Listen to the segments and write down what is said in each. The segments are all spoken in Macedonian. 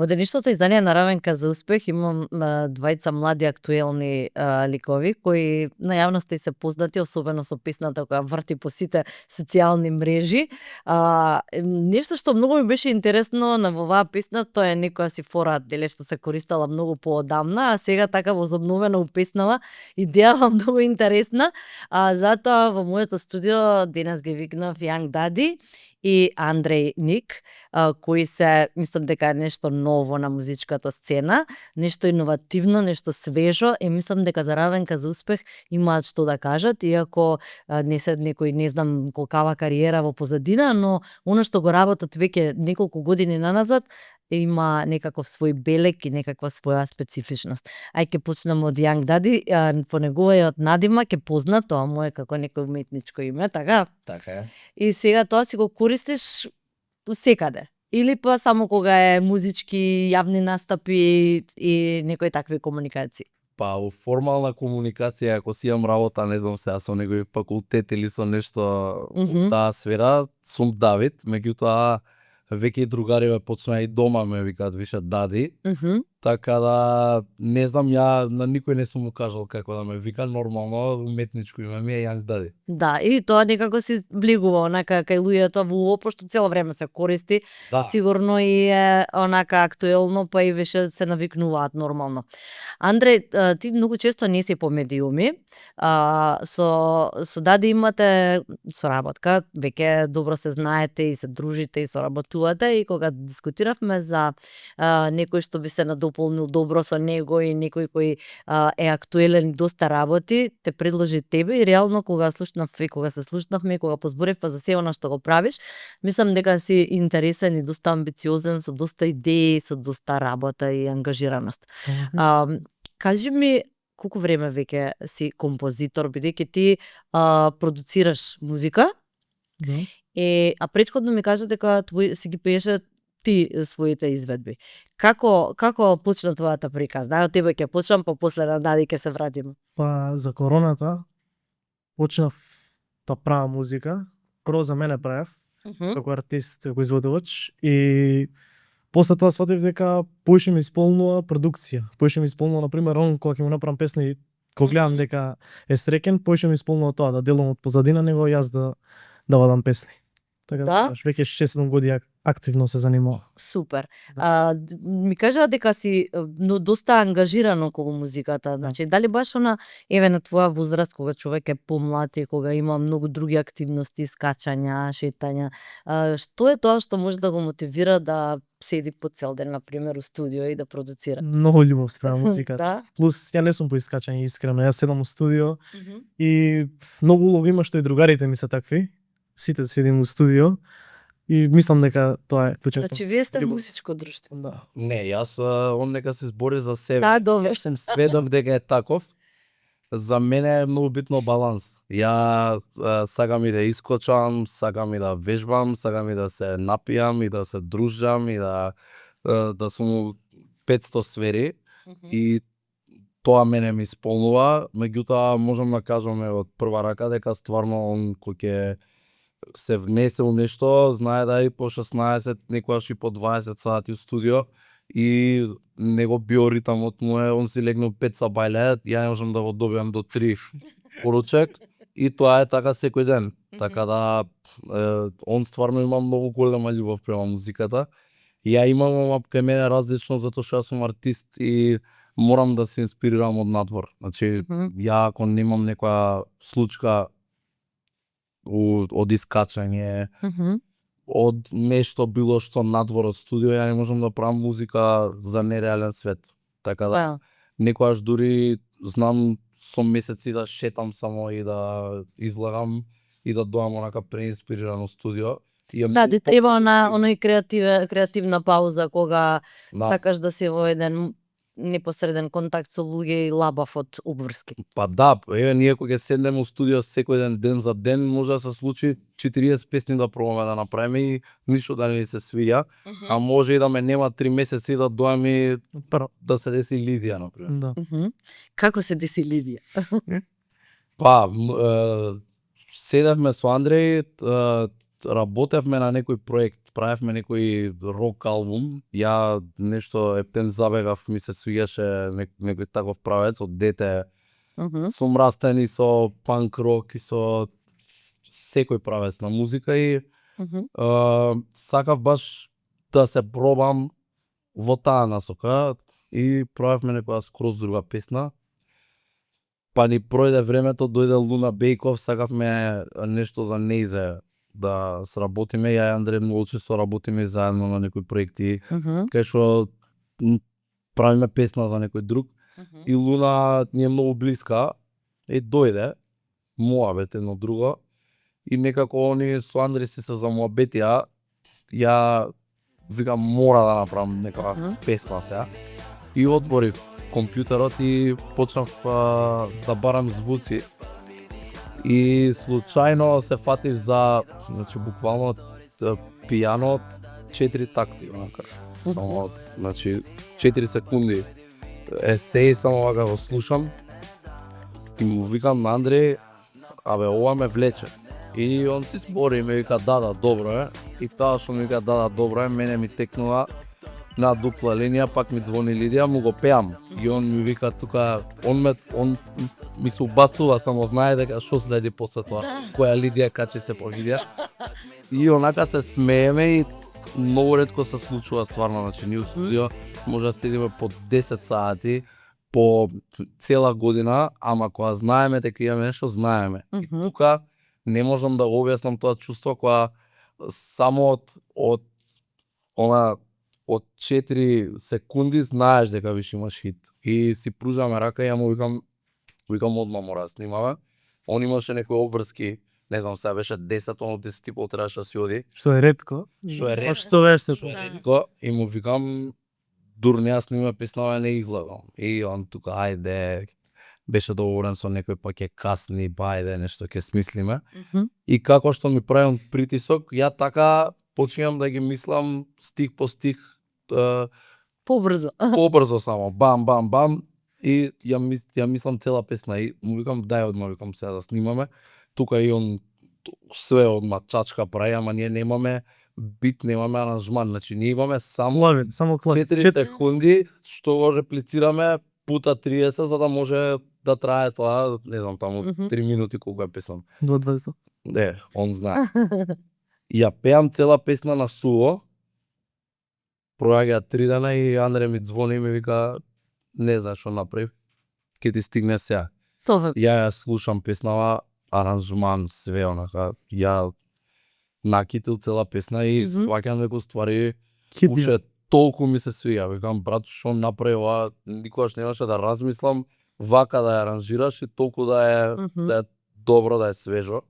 Во денешното издание на Равенка за успех имам двајца млади актуелни ликови кои на јавноста и се познати, особено со песната која врти по сите социјални мрежи. Нешто што многу ми беше интересно на оваа песна, тоа е некоја си фора деле што се користела многу поодамна, а сега така возобновено упеснала, идејава многу интересна. Затоа во моето студио денес ги викнав Young Daddy и Андреј Ник, кои се, мислам дека е нешто ново на музичката сцена, нешто иновативно, нешто свежо и мислам дека за Равенка за успех имаат што да кажат, иако не се некој не знам колкава кариера во позадина, но она што го работат веќе неколку години наназад има некаков свој белег и некаква своја специфичност. Ај ќе почнеме од Young Daddy, по неговиот надимак е познат, тоа му е како некој уметничко име, така? Така е. И сега тоа си го користиш секаде. Или па само кога е музички јавни настапи и некои такви комуникации. Па, у формална комуникација, ако си имам работа, не знам сега со некој факултет или со нешто таа сфера, сум Давид, меѓутоа веќе и другари почнаа и дома ме викаат више Дади. Така да не знам, ја на никој не сум му кажал како да ме вика, нормално уметничко име ми е Young Daddy. Да, и тоа некако си влегува онака кај луѓето во уво, пошто цело време се користи. Да. Сигурно и е онака актуелно, па и више се навикнуваат нормално. Андре, ти многу често не си по медиуми. Со Дади имате соработка, веќе добро се знаете и се дружите и соработувате, и кога дискутиравме за некој што би се надополнил добро со него и некој кој е актуелен и доста работи, те предложи тебе и реално кога се слушнавме, кога позборевме за се она што го правиш, мислам дека си интересен и доста амбициозен, со доста идеи, со доста работа и ангажираност. Кажи ми, колку време веќе си композитор, бидејќи ти продуцираш музика, а претходно ми кажа дека си ги пееше ти своите изведби. Како почна твојата приказна? Од тебе ќе почнам, па после на Дади ќе се вратиме. Па за короната почнав да правам музика. Прво за мене правев, како артист, како изводувач, и после тоа сватив дека поише ми исполнува продукција. Поише ми исполнува, например, кога ќе му направам песни, кога гледам дека е среќен, поише ми исполнува тоа, да делам од позадина него јас да вадам песни. Така да, веќе 6-7 години активно се занимавам. Супер. Ми кажа дека си доста ангажиран околу музиката. Значи, дали баш на твоја возраст, кога човек е помлад и кога има многу други активности, скачања, шетања, што е тоа што може да го мотивира да седи по цел ден, например, у студио и да продуцира? Многу љубов спрема музиката. Да? Плюс ја не сум по искачање, искрено. Јас седам у студио и многу улови има што и другарите ми се такви. Сите седим у студио и мислам дека тоа е клучното. Значи, вие сте музичко друштво. Да. Не, јас он нека се збори за себе. Да, добро. Сум сведок дека е таков. За мене е многу битно баланс. Ја сакам и да искочам, сакам и да вежбам, сакам и да се напијам и да се дружам и да сум у 500 сфери и тоа мене ми исполнува, меѓутоа можам да кажаме од прва рака дека стварно он кој ќе се внесе у нешто, знае да и по 16, некогаш и по 20 сати у студио и него биоритамот му е, он си легнал 5 са бајле, ја не можам да го добиам до 3 поручек и тоа е така секој ден. Така да он стварно има многу голема љубов према музиката. Ја имам, ама кај мене различно затоа што јас сум артист и морам да се инспирирам од надвор. Значи, ја ако немам некоја случка од искачање, од нешто било што надвор од студио, ја не можам да правам музика за нереален свет. Така да, некојаш дури знам со месеци да шетам само и да излагам и да доам онака преинспирирано студио. Да, ти треба оној креативна пауза кога сакаш да си во еден непосреден контакт со луѓе и лабав од обврски. Па да, ние кога ќе седнеме у студио секој ден за ден, може да се случи 40 песни да пробаме да направиме и ништо да не ни се свиѓа, а може и да ме нема 3 месеци да доам и да се деси Лидија, например. Да. Како се деси Лидија? Па, седевме со Андреј, работевме на некој проект правевме некој рок албум, ја нешто ептен забегав, ми се свигаше некој таков правец од дете. Сум растен и со панк рок и со секој правец на музика и сакав баш да се пробам во таа насока и правевме некоја скроз друга песна. Па ни пројде времето, дојде Луна Бејков, сакавме нешто за нејзе да сработиме. Ја и Андре многу често работиме заедно на некои проекти, кај што правиме песна за некој друг. И Луна ни е многу блиска и дојде муабет едно друго и некако они со Андре си се замуабетија. Ја викам мора да направам некаква песна сега. И отворив компјутерот и почнав да барам звуци. И случајно се фатив за, значи буквално пијано 4 такти, онака. Само, значи 4 секунди. Есеј само вака го слушам и му викам на Андреј, абе ова ме влече. И он си збори и ме вика да, добро е. И тоа што ми вика да, добро е, мене ми текнува на дупла линија, пак ми звони Лидија, му го пеам. И он ми вика тука, он ми се убацува, само знае дека што следи после тоа. Која Лидија качи се по Лидија. И онака се смееме и многу ретко се случува стварно, значи ние у студио може да седиме по 10 сати, по цела година, ама кога знаеме дека имаме нешто, знаеме. И тука не можам да го објаснам тоа чувство кога само од 4 секунди знаеш дека више имаш хит. И си пружаме рака и ја му викам одма мора да снимаме. Он имаше некои обврски, не знам, сега беше 10, он од 10 и пол требаше да си оди. Што е ретко. Што е ретко. Што беше Што е ретко. И му викам, дурни, јас снимаме песна, не изгледам. И он тука, ајде, беше договорен со некој, па ќе касни, па ајде, нешто ќе смислиме. И како што ми прави он притисок, ја така починам да ги мислам стих по стих, побрзо само, бам, бам, бам. И ја мислам цела песна и му викам, дај одма, викам сега да снимаме. Тука и он све одма чачка прави, ама ние немаме бит, немаме аранжман, значи ние имаме само 4 секунди што го реплицираме пута 30 за да може да трае тоа, не знам, таму 3 минути колку е песна. До 20. Не, он знае. И ја пеам цела песна на суво. Проаѓа 3 дена и Андре ми звони и ми вика, не знаеш што направив, ќе ти стигне сега. Ја слушам песнава, аранжман, све онака, ја накитил цела песна и сваќам дека ствари уште толку ми се свија. Викам, брат, што направи ова, никогаш немаше да размислам вака да ја аранжираш и толку да е добро, да е свежо.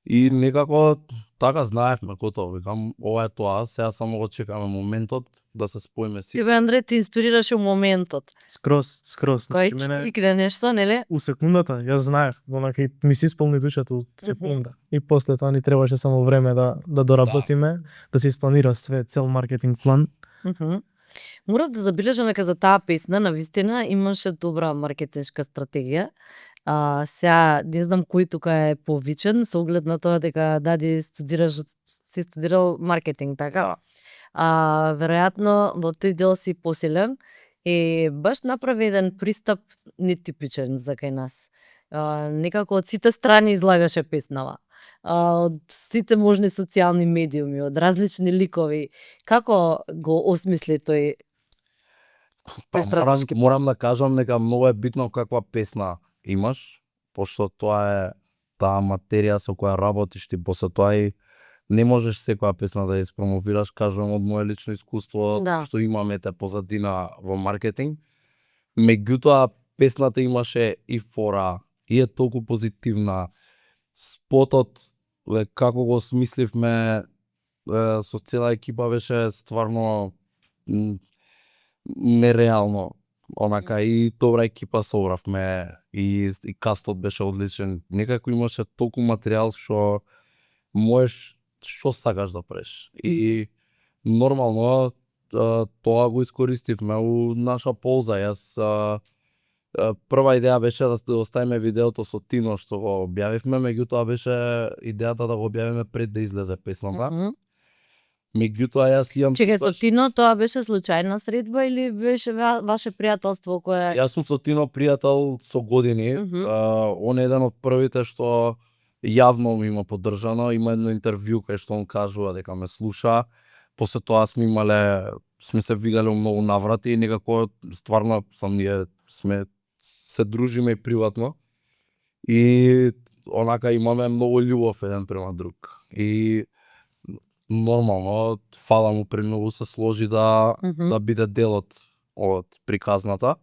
И некако така знаевме готово, викам, ова е тоа, сега само го чекаме моментот да се споиме си. Тебе, Андре, ти инспирираше моментот. Скроз. Кој игре нешто, нели? У секундата, јас знаев, онака ми се исполни душата у секунда. И после тоа ни требаше само време да доработиме, да се испланира све, цел маркетинг план. Морам да забележам дека за таа песна навистина имаше добра маркетиншка стратегија. Сега не знам кој тука е повичен со оглед на тоа дека Дади си студирал маркетинг, така? Веројатно во тој дел си посилен и баш направи еден пристап нетипичен за кај нас. Некако од сите страни излагаше песнава. Од сите можни социјални медиуми, од различни ликови. Како го осмисли тој стратешки? Морам да кажам дека многу е битно каква песна имаш, пошто тоа е таа материја со која работиш ти, после тоа и не можеш секоја песна да ја испромовираш, кажувам од моје лично искуство, што имаме позадина во маркетинг. Меѓутоа, песната имаше и фора, и е толку позитивна. Спотот, како го смисливме со цела екипа, беше стварно нереално. Онака и добра екипа собравме и кастот беше одличен. Некако имаше толку материјал што можеш што сакаш да правиш. И нормално тоа го искористивме у наша полза. Јас прва идеја беше да оставиме видеото со Тино што го објавивме, меѓутоа беше идејата да го објавиме пред да излезе песната. Меѓутоа јас имам Чекај, со секогаш- Тино тоа беше случајна средба или беше ваше пријателство кое... Јас сум со Тино пријател со години. Он е еден од првите што јавно ми има поддржано. Има едно интервју кај што он кажува дека ме слуша. После тоа сме се виделе многу наврати и некако стварно се дружиме и приватно. И онака имаме многу љубов еден према друг. И нормално, фала му премногу се сложи да биде дел од приказната.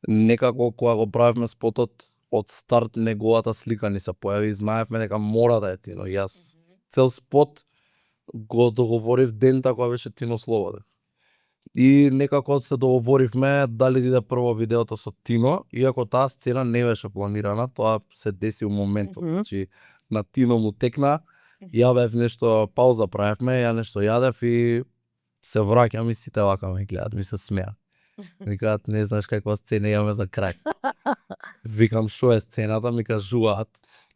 Некако кога го правевме спотот, од старт неговата слика ни се појави и знаевме дека мора да е Тино. Јас цел спот го договорив дента кога беше Тино слободен. И некако се договоривме дали да иде прво видеото со Тино, иако таа сцена не беше планирана, тоа се деси у моментот. Значи, на Тино му текна, ја бев нешто пауза правевме, ја нешто јадев и се враќам и сите вака ме гледат, ми се смеа. Викаат, не знаеш каква сцена имаме за крај. Викам, шо е сцената, ми кажуваат.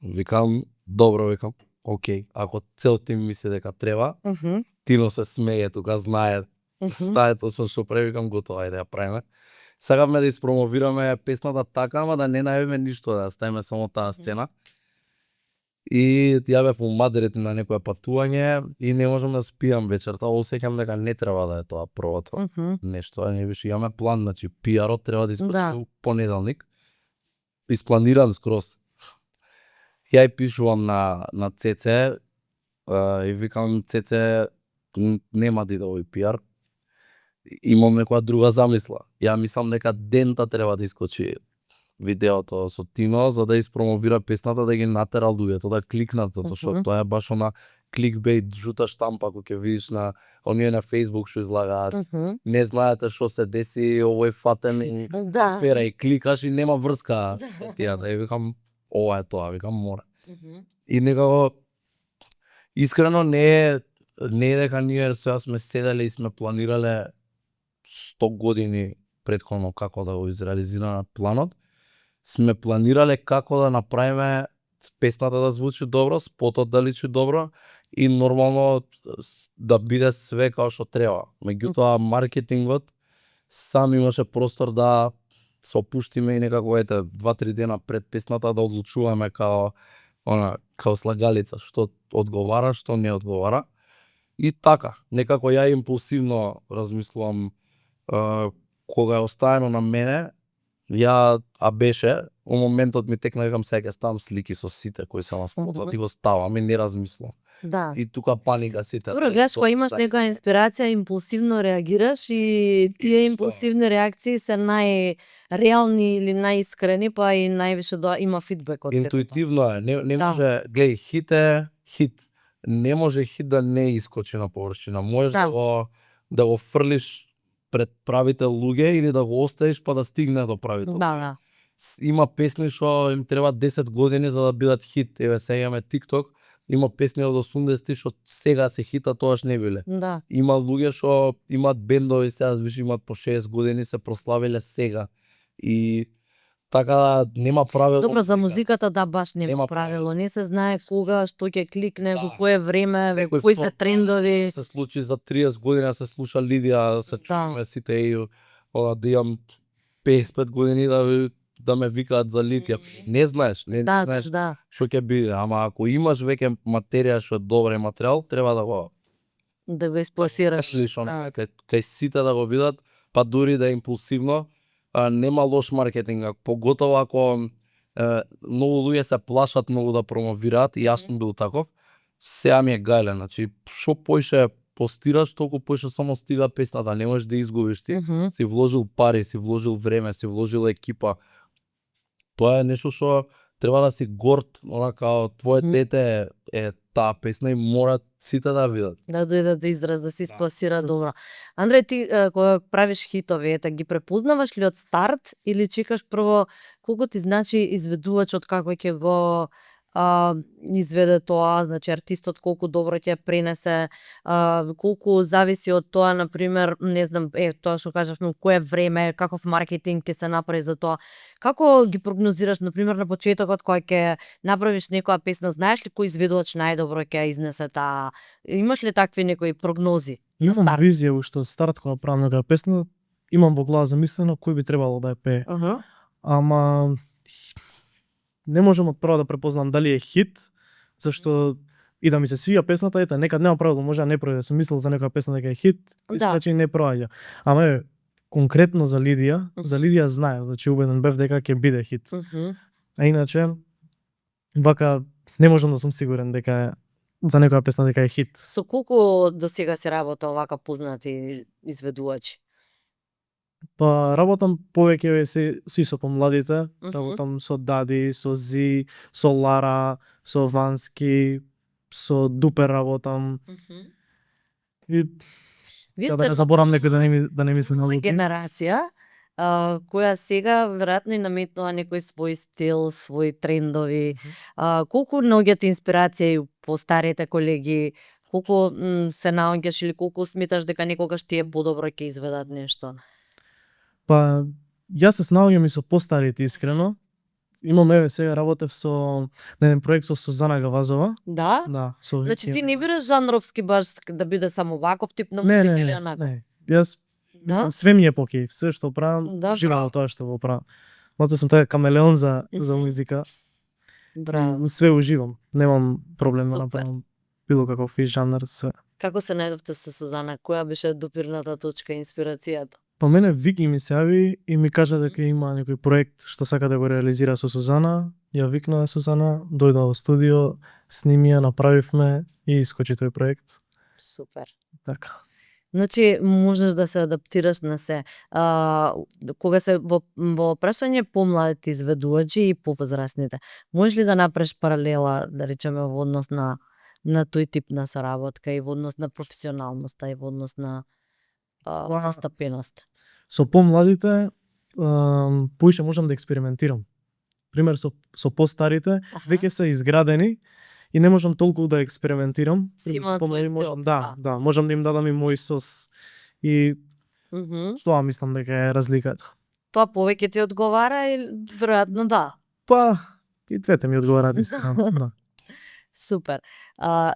Викам, добро, викам, окей, ако цел тим мисли дека треба, Тино се смее тука, знае точно што прави, викам, готово, ајде ја правиме. Сакавме да испромовираме песната така, ама да не најавиме ништо, да ставиме само таа сцена. И ја бев у Мадрид на некое патување и не можам да спијам вечерта, осеќам дека не треба да е тоа првото нешто, не беше, имаме план, значи пиарот треба да искочи у понеделник. Испланиран скроз. Ја и пишувам на Цеце и викам, Цеце, нема да иде овој пиар. Имам некоја друга замисла. Ја мислам дека дента треба да искочи видеото со Тино за да испромовира песната, да ги натера луѓето да кликнат, затоа што тоа е баш она кликбейт, жута штампа кој ќе видиш на оние на Facebook што излагаат. Не знаете што се деси, овој фатен и афера и кликаш и нема врска. Тија да викам, ова е тоа, викам мора. И некако искрено не е дека ние сега сме седеле и сме планирале 100 години претходно како да го изреализираме планот. Сме планирале како да направиме песната да звучи добро, спотот да личи добро и нормално да биде све како што треба. Меѓутоа маркетингот сам имаше простор да се опуштиме и некако 2-3 дена пред песната да одлучуваме као слагалица што одговара, што не одговара. И така, некако ја импулсивно размислувам кога е оставено на мене, беше, у моментот ми текна, викам, сега ќе ставам слики со сите кои се на спотот и го ставам и не размислувам. Да. И тука паника сите. Добро, гледаш, кога имаш некоја инспирација, импулсивно реагираш и тие импулсивни реакции се најреални или најискрени, па и највише има фидбек од сето. Интуитивно е, не може, гледај, хит е хит. Не може хит да не искочи на површина. Можеш да го фрлиш пред правите луѓе или да го оставиш па да стигне до правите луѓе. Има песни што им треба 10 години за да бидат хит. Еве сега имаме TikTok, има песни од 80-ти што сега се хита, тоаш не биле. Има луѓе што имаат бендови сега, више имаат по 6 години, се прославиле сега. И така нема правило. Добро, за музиката баш нема правило. Не се знае кога, што ќе кликне, во кое време, кои се трендови. Се случи за 30 години, се слуша Лидија, се чуваме сите и да имам 55 години да ме викаат за Лидија. Не знаеш, не знаеш што ќе биде, ама ако имаш веќе материја што е добра материјал, треба да го испласираш. Кај сите да го видат, па дури да е импулсивно. Нема лош маркетинг, поготово ако многу луѓе се плашат многу да промовираат, и јас сум бил таков, сега ми е гајле, значи, шо поише постираш, толку поише само стига песната, не можеш да изгубиш ти, си вложил пари, си вложил време, си вложил екипа, тоа е нешто што треба да си горд, онака, твое дете е таа песна и мора сите да видат. Да дојдат да израз, да се испласира добро. Андре, ти кога правиш хитови, ги препознаваш ли од старт или чекаш прво колку ти значи изведувачот како ќе го изведе тоа, значи артистот колку добро ќе пренесе, колку зависи од тоа, например, не знам, тоа што кажавме, кое време, каков маркетинг ќе се направи за тоа. Како ги прогнозираш, например, на почетокот кога ќе направиш некоја песна, знаеш ли кој изведувач најдобро ќе ја изнесе таа? Имаш ли такви некои прогнози на Имам старт? визија уште од старт кога правам некоја песна, имам во глава замислено кој би требало да ја пее. Ама не можам од прво да препознам дали е хит, зашто и да ми се свија песната, ете, некад нема правило, може да не проаѓа, сум мислел за некоја песна дека е хит, и Да. значи не проаѓа. Ама конкретно за Лидија знаев, значи убеден бев дека ќе биде хит. А иначе, вака не можам да сум сигурен дека е за некоја песна дека е хит. Со колку до сега си работел вака познати изведувачи? Па работам повеќе со со помладите, Мгм. работам со Дади, со Зи, со Лара, со Вански, со Дупер работам и Вие сега сте да не заборам некој да не ми се нова налути. генерација, која сега веројатно и наметнува некој свој стил, свои трендови. Колку наоѓате инспирација и у постарите колеги? Колку се наоѓаш или колку сметаш дека некогаш тие подобро ќе изведат нешто? Па јас се снаоѓам и со постарите искрено. Имам сега работев со на еден проект со Сузана Гавазова. Да? Да, со Значи ти не бираш жанровски баш да биде само ваков тип на не, музика не, или не, онака? не. Јас Да? мислам све ми е покеј, све што правам, Да, живеам во тоа што го правам. Мото сум така камелеон за Мгм. музика. Браво. И све уживам. Немам проблем да Супер. направам било каков и жанр све. Како се најдовте со Сузана? Која беше допирната точка, инспирацијата? Па мене Вики ми се јави и ми кажа дека има некој проект што сака да го реализира со Сузана. Ја викна Сузана, дојде во студио, сними ја, направивме и искочи тој проект. Супер. Така. Значи, можеш да се адаптираш на се. Кога се во прашање помладите изведувачи и повозрасните, можеш ли да направиш паралела, да речеме, во однос на тој тип на соработка и во однос на професионалноста и во однос на застапеност? Со помладите поише можам да експериментирам. Пример со постарите веќе се изградени и не можам толку да експериментирам. Си Пример, со имаат свој помлади стил, можам, да. да, можам да им дадам и мој сос и тоа мислам дека е разликата. Тоа повеќе ти одговара или веројатно да. Па и двете ми одговараат искрено. Да. Супер.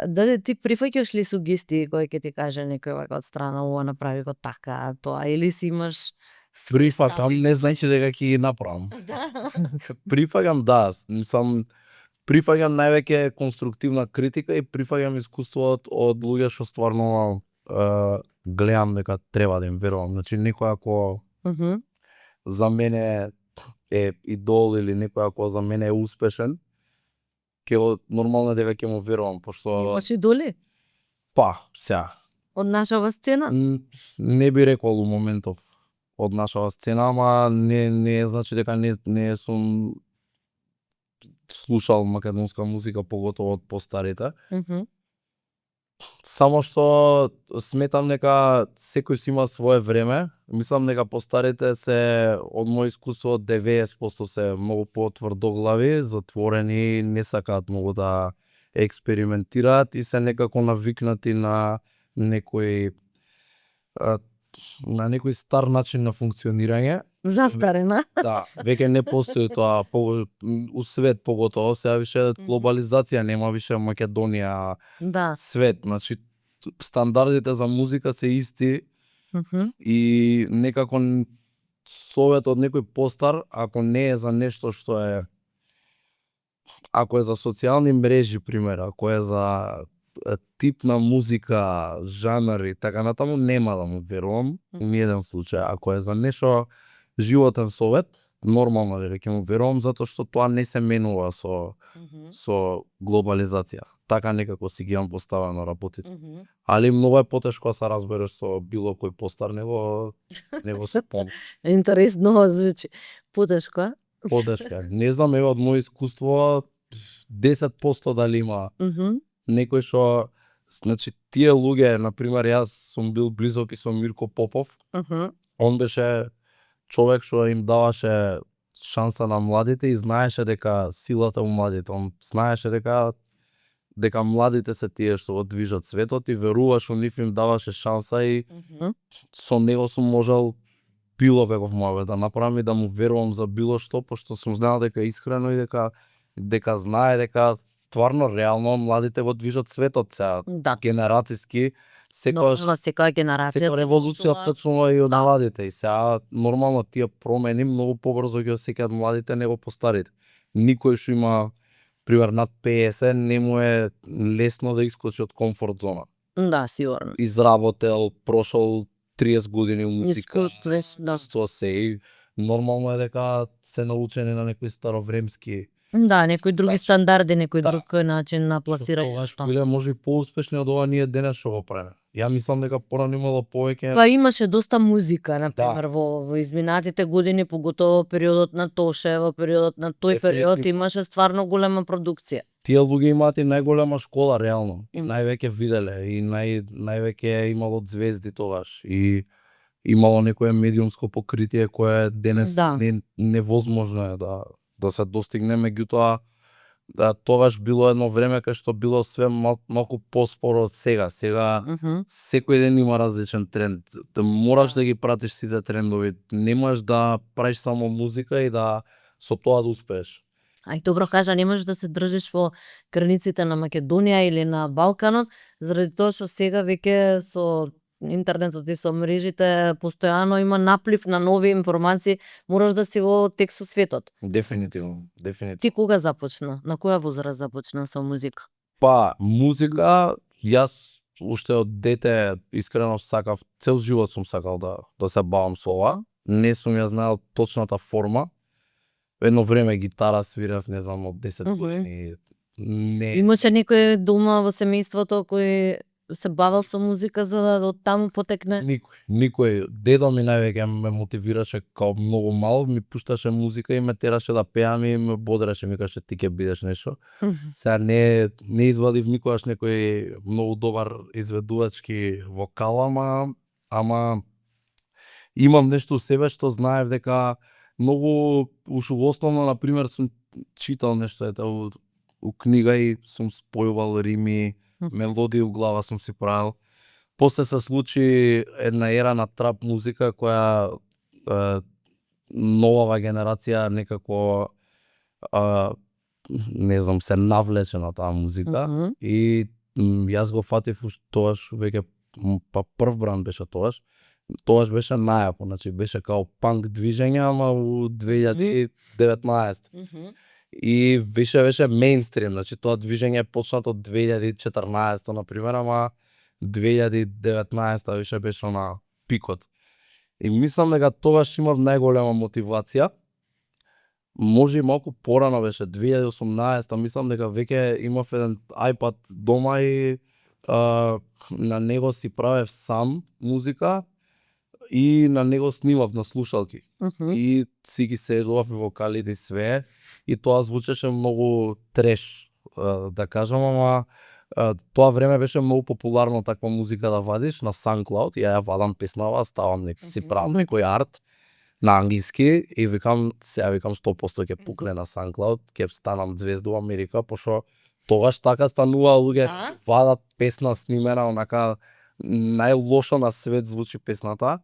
Даде, ти прифаќаш ли сугестии кои ќе ти каже некој вака од страна, ова направи го така, тоа, или си имаш свој став? Прифатам, не значи дека ќе ги направам. Да. Прифаќам, да, мислам, прифаќам највеќе конструктивна критика и прифаќам искуството од луѓе што стварно гледам дека треба да им верувам. Значи некој ако за мене е идол или некој ако за мене е успешен, нормално дека ќе му верувам, пошто Имаш идоли па, сега, од нашава сцена? не би рекол у моментов од нашава сцена, ама не значи дека не сум слушал македонска музика, поготово од постарите. Само што сметам дека секој си има свое време. Мислам дека постарите се, од мој искуство, 90% се многу потврдоглави, затворени, не сакаат многу да експериментираат и се некако навикнати на некој стар начин на функционирање. Застарена. Да, веќе не постои тоа у свет, поготово сега више глобализација, нема више Македонија, Да. свет, значи стандардите за музика се исти и некако совет од некој постар, ако не е за нешто што е, ако е за социјални мрежи, пример, ако е за тип на музика, жанр и така натаму, нема да му верувам у ниеден случај. Ако е за нешто животен совет, нормално дека ќе му верувам, затоа што тоа не се менува со глобализација. Така некако си ги имам поставено работите. Али многу е потешко да се разбереш со било кој постар него со пом. Интересно звучи. Потешко, а? Потешко. Не знам, еве од моје искуство 10% дали има некој што, значи тие луѓе, на пример, јас сум бил близок и со Мирко Попов. Он беше човек што им даваше шанса на младите и знаеше дека силата у младите, он знаеше дека младите се тие што го движат светот и веруваш у нив, им даваше шанса и со него сум можел било каков муабет да направам и да му верувам за било што, пошто сум знаел дека е искрено и дека знае дека стварно реално младите го движат светот сега Да. генерацијски секогаш Секоја генерација секоја се револуција почнува- почнува и од Да. младите и сега нормално тие промени многу побрзо ги осеќаат младите него постарите. Никој што има пример над 50 не му е лесно да искочи од комфорт зона. Да, сигурно. Изработел, прошол 30 години у музика, Искуство, да. што се и нормално е дека се научени на некои старовремски Да, некои други Значи, стандарди, некој да. друг начин на што пласирање. тогаш Да. биле може и поуспешни од ова ние денес што го правиме. Ја мислам дека порано имало повеќе Па имаше доста музика, на пример, во изминатите години, поготово периодот на Тоше, во периодот на тој период Дефинитивно. имаше стварно голема продукција. тие луѓе имаат и најголема школа реално. И Им. највеќе виделе и највеќе имало звезди тогаш и имало некое медиумско покритие кое денес Да. невозможно е да се достигне, меѓутоа да тогаш било едно време кај што било све малку поспоро од сега. Сега секој ден има различен тренд. Да мораш да ги пратиш сите трендови. Не можеш да правиш само музика и да со тоа да успееш. А и добро кажа, не можеш да се држиш во границите на Македонија или на Балканот, заради тоа што сега веќе со интернетот и со мрежите постојано има наплив на нови информации, мораш да си во тек со светот. Дефинитивно. Ти кога започна? На која возраст започна со музика? Па, музика, јас уште од дете искрено сакав, цел живот сум сакал да се бавам со ова. Не сум ја знаел точната форма. Едно време гитара свирав, не знам, од 10 години. Не. Имаше некој дома во семејството кој се бавел со музика за да од таму потекне? Никој. Дедо ми највеќе ме мотивираше као многу мал, ми пушташе музика и ме тераше да пеам и ме бодреше, ми каже ти ќе бидеш нешто. Сега не извадив никогаш некој многу добар изведувачки вокал, ама имам нешто у себе што знаев дека многу уш основно на пример сум читал нешто у книга и сум спојувал рими, мелодии у глава сум си правил. После се случи една ера на трап музика која новава генерација некако не знам, се навлече на таа музика и јас го фатив тогаш веќе па прв бранд беше тогаш. Тогаш беше најапо, значи беше као панк движење, ама у 2019. И беше мејнстрим, значи тоа движење е почнато од 2014 на пример, ама 2019 више беше на пикот. И мислам дека тогаш имав најголема мотивација. Може и малку порано беше 2018, мислам дека веќе имав еден iPad дома и на него си правев сам музика и на него снимав на слушалки. И си ги седував и вокалите и све и тоа звучеше многу треш, да кажам, ама тоа време беше многу популарно таква музика да вадиш на SoundCloud, ја вадам песнава, ставам си правам некој арт на англиски и викам 100% ќе пукне на SoundCloud, ќе станам звезда во Америка, пошто тогаш така станува луѓе вадат песна снимена онака најлошо на свет звучи песната,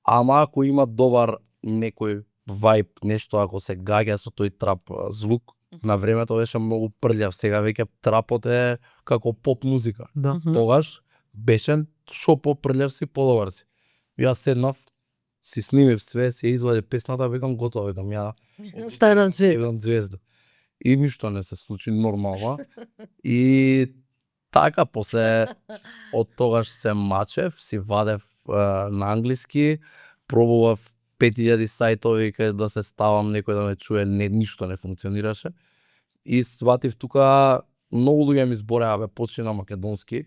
ама ако има добар некој вајб, нешто ако се гаѓа со тој трап звук, на времето беше многу прљав, сега веќе трапот е како поп музика. Да. Тогаш беше шо попрљав си подобар си. Јас седнав, си снимив све, си извадив песната, викам готово, викам ја Станам звезда. еден звезда. И ништо не се случи нормално. И така после од тогаш се мачев, си вадев на англиски, пробував 5000 сајтови каде да се ставам, некој да ме чуе, ништо не функционираше. И сватив тука многу луѓе ми збореа, почни на македонски.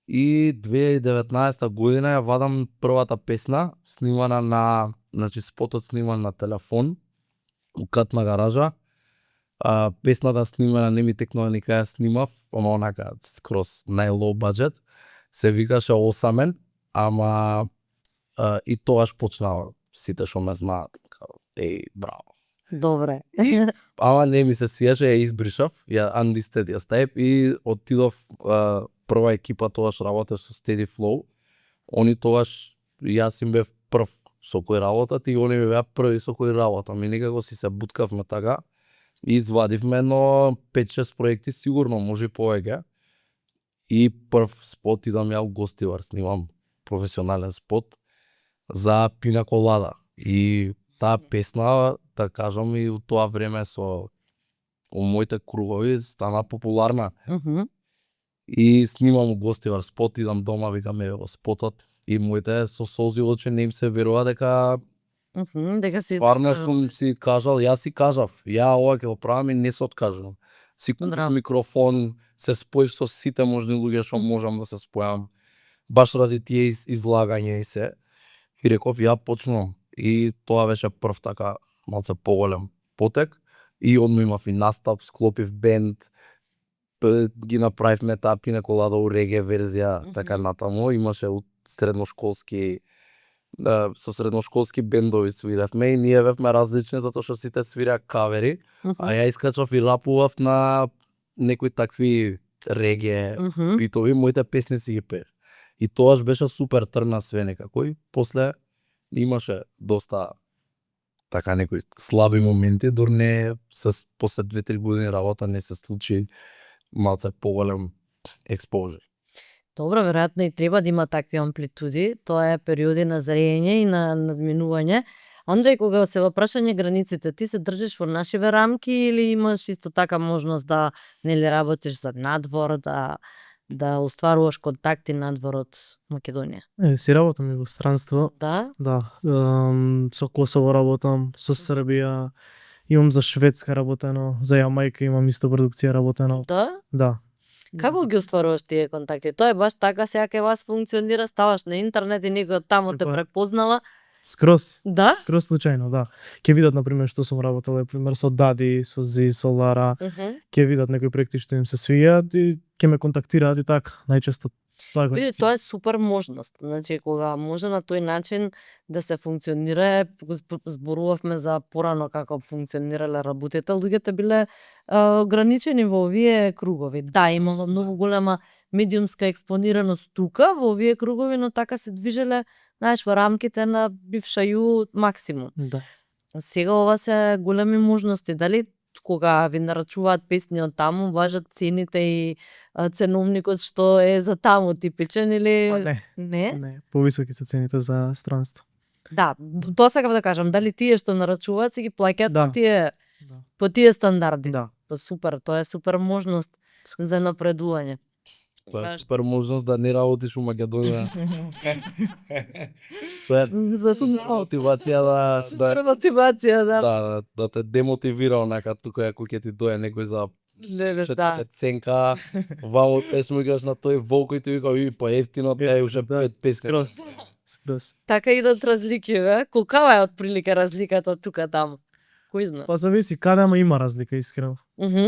И 2019 година ја вадам првата песна, снимана значи спотот сниман на телефон, у катна гаража. Песната снимана не ми текнува ни кај ја снимав, ама онака скроз најлоу баџет. Се викаше Осамен, ама и тогаш почнаа сите што ме знаат, браво. Добре. Ама не ми се свиеше, ја избришав, ја unlisted ја ставив и отидов прва екипа тогаш работев со Steady Flow. Они тогаш, јас им бев прв со кој работат и они ми беа први со кој работам и некако си се буткавме така и извадивме едно 5-6 проекти сигурно, може и повеќе. И прв спот идам ја у Гостивар, снимам професионален спот за Пина Колада. И таа песна, да кажам, и у тоа време со у моите кругови стана популарна. И снимам у Гостивар спот, идам дома, викам еве го спотот и моите со солзи во очи не им се верува дека Дека си стварно сум си кажал, јас си кажав, ја ова ќе го правам и не се откажувам. Си купив Браво. микрофон, се споив со сите можни луѓе што можам да се спојам. Баш ради тие излагања и се. И реков ја почнувам. И тоа беше прв така малце поголем потек. И одма имав и настап, склопив бенд, ги направивме таа Пина Колада у реге верзија, така натаму. Имаше средношколски со средношколски бендови свиревме и ние бевме различни затоа што сите свираа кавери, а ја искачав и рапував на некои такви реге битови, моите песни си ги пеев. И тоаш беше супер, тргна све некако и после имаше доста така некои слаби моменти, дур не после 2-3 години работа не се случи малце поголем експожер. Добро, веројатно и треба да има такви амплитуди. Тоа е периоди на зрење и на надминување. Андреј, кога се во прашање границите, ти се држиш во нашиве рамки или имаш исто така можност да нели работиш за надвор, да устваруваш контакти надвор од Македонија? Си работам и во странство. Да? Да, со Косово работам, со Србија, имам за Шведска работено, за Јамајка имам исто продукција работено. Да? Да. Како ги устваруваш тие контакти? Тоа е баш така сега кај вас функционира, ставаш на интернет и некој од таму те Така е. препознала. Скроз Да? скроз случајно, да. Ќе видат на пример што сум работел, на пример со Дади, со Зи, со Лара, ќе видат некои проекти што им се свијаат и ќе ме контактираат и така, најчесто тоа го. Види, тоа е супер можност. Значи, кога може на тој начин да се функционира, зборувавме за порано како функционирале работите, луѓето биле ограничени во овие кругови. Да, имало многу голема медиумска експонираност тука во овие кругови, но така се движеле, знаеш, во рамките на бивша ју максимум. Да. Сега ова се големи можности. Дали кога ви нарачуваат песни од таму, важат цените и ценовникот што е за таму типичен или Не, не? не, повисоки се цените за странство. Да, тоа сакав да кажам, дали тие што нарачуваат си ги плаќаат Да. Да. по тие стандарди. Да. Па супер, тоа е супер можност за напредување. Тоа е супер можност да не работиш у Македонија. Тоа е За мотивација супер мотивација, да. да те демотивира онака тука ако ќе ти дое некој за Леле, што да. се ценка, вамо песмо играш на тој волко и тој вика и поевтино е уште Да, 5 песни. Скроз. Така идат разлики, бе. Колкава е отприлика разликата од тука таму? Кој знае? Па зависи каде, ама има разлика искрено.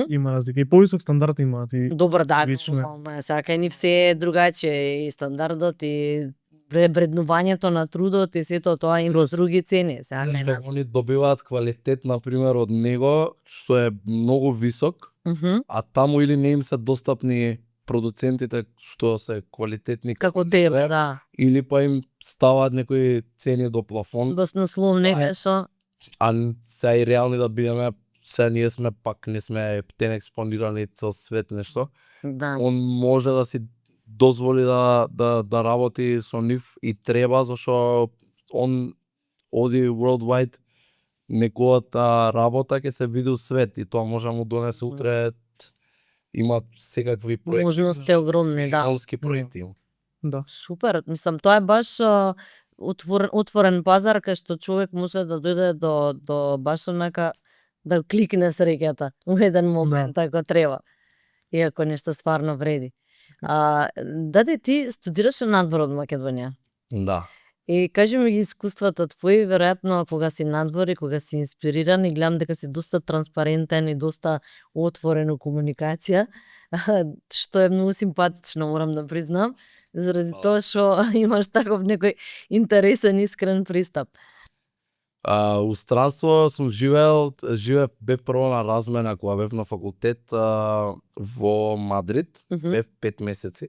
Има разлика и повисок стандард имаат и Добар, да, Лично е. нормално е. Сега кај нив се е другачие и стандардот и вреднувањето на трудот и сето тоа има други цени. Сега кај нас. Они добиваат квалитет на пример од него што е многу висок, а таму или не им се достапни продуцентите што се квалитетни Како тебе, да. или па им ставаат некои цени до плафон, Баснословни, Тоа е. што а се и реални да бидеме, се ние сме пак не сме птен експонирани цел свет нешто. да. Он може да си дозволи да работи со нив и треба зашто он оди worldwide, неговата работа ќе се види у свет и тоа може да му донесе утре има секакви проекти. Можности огромни, да. Милионски проекти. има. да. Супер, мислам тоа е баш отворен пазар кај што човек може да дојде до баш онака да кликне среќата у еден момент ако треба. Иако нешто стварно вреди. Даде ти студираше надвор од Македонија. Да. И кажи ми ги искуствата твои, веројатно кога си надвор и кога си инспириран и гледам дека си доста транспарентен и доста отворен у комуникација, што е многу симпатично, морам да признам, заради тоа што имаш таков некој интересен, искрен пристап. У странство сум живеев бев прво на размена кога бев на факултет во Мадрид, бев 5 месеци.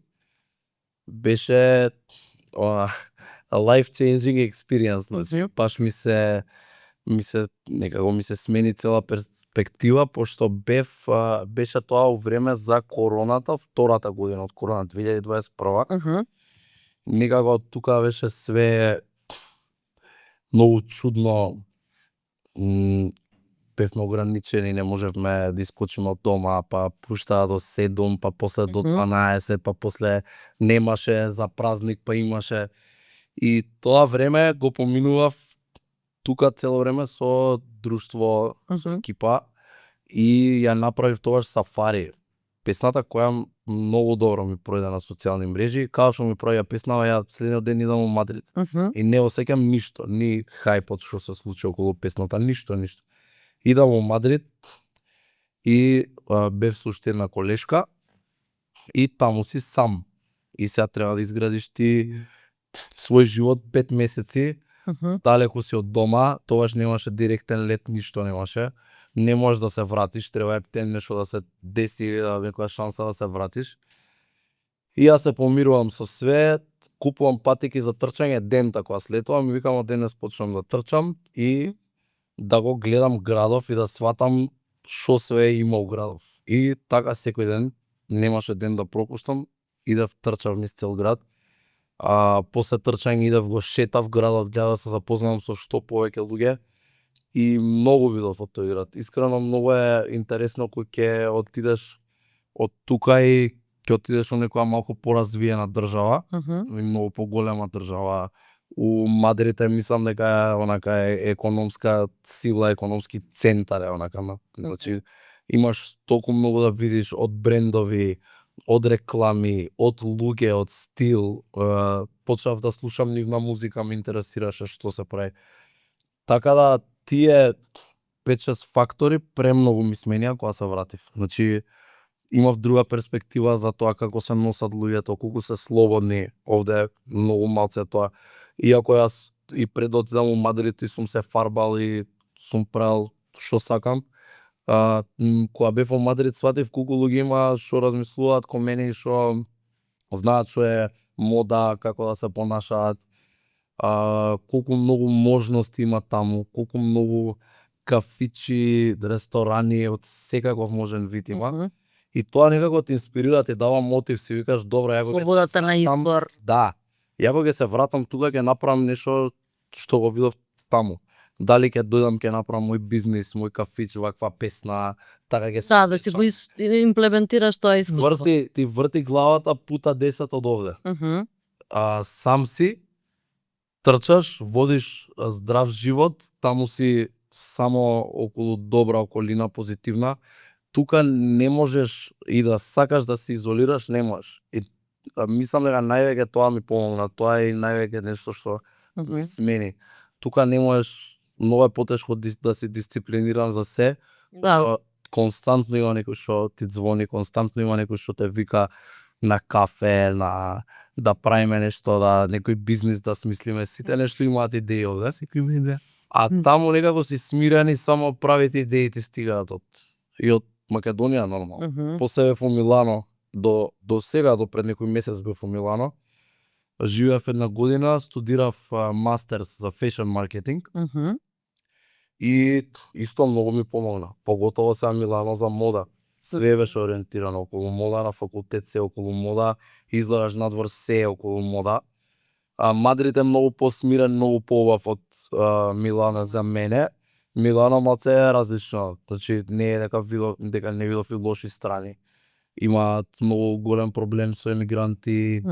Беше она life changing experience, значи баш некако ми се смени цела перспектива, пошто беше тоа у време за короната, втората година од корона 2021. Некако тука беше све многу чудно, бевме ограничени, не можевме да искочиме од дома, па пуштаа до 7, па после до 12, па после немаше за празник, па имаше. И тоа време го поминував тука цело време со друштво, со екипа, и ја направив тогаш сафари. Песната која многу добро ми пројде на социјални мрежи, као што ми пројде песнава, ја следниот ден идам во Мадрид. И не осеќам ништо, ни хајпот што се случи околу песната, ништо. Идам во Мадрид и бев со уште една колешка и таму си сам. И сега треба да изградиш ти свој живот 5 месеци, далеку си од дома, тогаш немаше директен лет, ништо немаше. Не можеш да се вратиш, треба те нешто да се деси, некоја шанса да се вратиш. И јас се помирувам со све, купувам патики за трчање ден така след тоа, ми викам од денес почнам да трчам и да го гледам градов и да сватам што све има у градов. И така секој ден, немаше ден да пропуштам, идев трчав низ цел град. После трчање идев го шетав градот, гледав да се запознавам со што повеќе луѓе и многу видов од тој град. Искрено многу е интересно кој ќе отидеш од тука и ќе отидеш во некоја малку поразвиена држава, многу поголема држава. У Мадрид мислам дека е онака економска сила, економски центар е онака. Значи имаш толку многу да видиш од брендови, од реклами, од луѓе, од стил. Почнав да слушам нивна музика, ме интересираше што се прави. Така да тие 5-6 фактори премногу ми сменија кога се вратив. Значи имав друга перспектива за тоа како се носат луѓето, колку се слободни. Овде многу малце тоа. Иако јас и пред да отидам во Мадрид и сум се фарбал и сум правил што сакам, кога бев во Мадрид сватив колку луѓе има што размислуваат ко мене и што знаат што е мода, како да се понашаат, колку многу можности има таму, колку многу кафичи, ресторани од секаков можен вид има. И тоа некако те инспирира, те дава мотив, си викаш добро, ја слободата на избор. Да. Ја кога ќе се вратам тука ќе направам нешто што го видов таму. Дали ќе дојдам ќе направам мој бизнис, мој кафич, ваква песна, така ќе Да, да си го имплементираш тоа искуство. Ти врти главата пута 10 од овде. Сам си трчаш, водиш здрав живот, таму си само околу добра околина, позитивна. Тука не можеш и да сакаш да се изолираш, не можеш. И мислам дека највеќе тоа ми помогна, тоа е највеќе нешто што ми смени. Тука не можеш, многу е потешко да си дисциплиниран за се. Да. Константно има некој што ти звони, константно има некој што те вика на кафе, на да правиме нешто, да некој бизнис да смислиме, сите нешто имаат идеи овде, секој има идеја. А таму некако си смирени, само правите идеи ти стигаат од Македонија нормално. После бев во Милано, до сега, до пред некој месец бев во Милано. Живеев една година, студирав мастерс за фешн маркетинг. И исто многу ми помогна. Поготово сега Милано за мода. Све беше ориентирано околу мода, на факултет се околу мода, излезаш надвор се околу мода. Мадрид е многу посмирен, многу поубав од Милано за мене. Милано малце е различно, значи не е дека не видов и лоши страни. Имаат многу голем проблем со емигранти,